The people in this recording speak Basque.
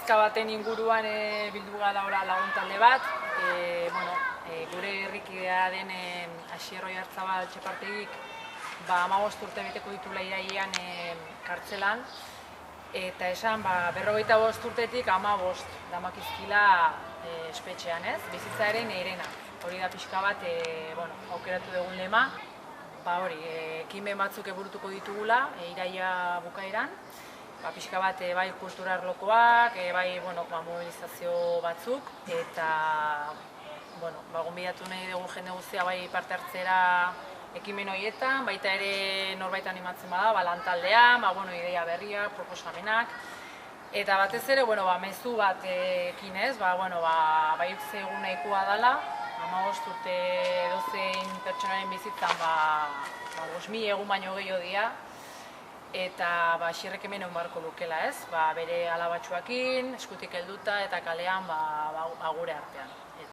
pixka baten inguruan bildu gara ora lagun talde bat. Gure herrikidea den Asier Oiartzabal Txepartegik 15 urte beteko ditula irailean kartzelan. Eta esan 45 urtetik 15 damakizkila espetxean, ez? Bizitzaren eirena. Hori da pixka bat aukeratu dugun lema. Ekimen batzuk burutuko ditugula iraila bukaeran. Pixka bat bai kultura arlokoak, bai mobilizazio batzuk. Eta gonbidatu nahi dugu jende guztia bai parte hartzera ekimen horietan, baita ere norbait animatzen bada, lantaldean, ideia berriak, proposamenak. Eta batez ere, mezu bat ekin ez, bai egun nahikoa dela, 15 urte edozein pertsonaren bizitzan 5.000 egun baino gehiago dira, eta Asierrek hemen egon beharko lukela ez, bere alabatxuakin, eskutik helduta eta kalean gure artean.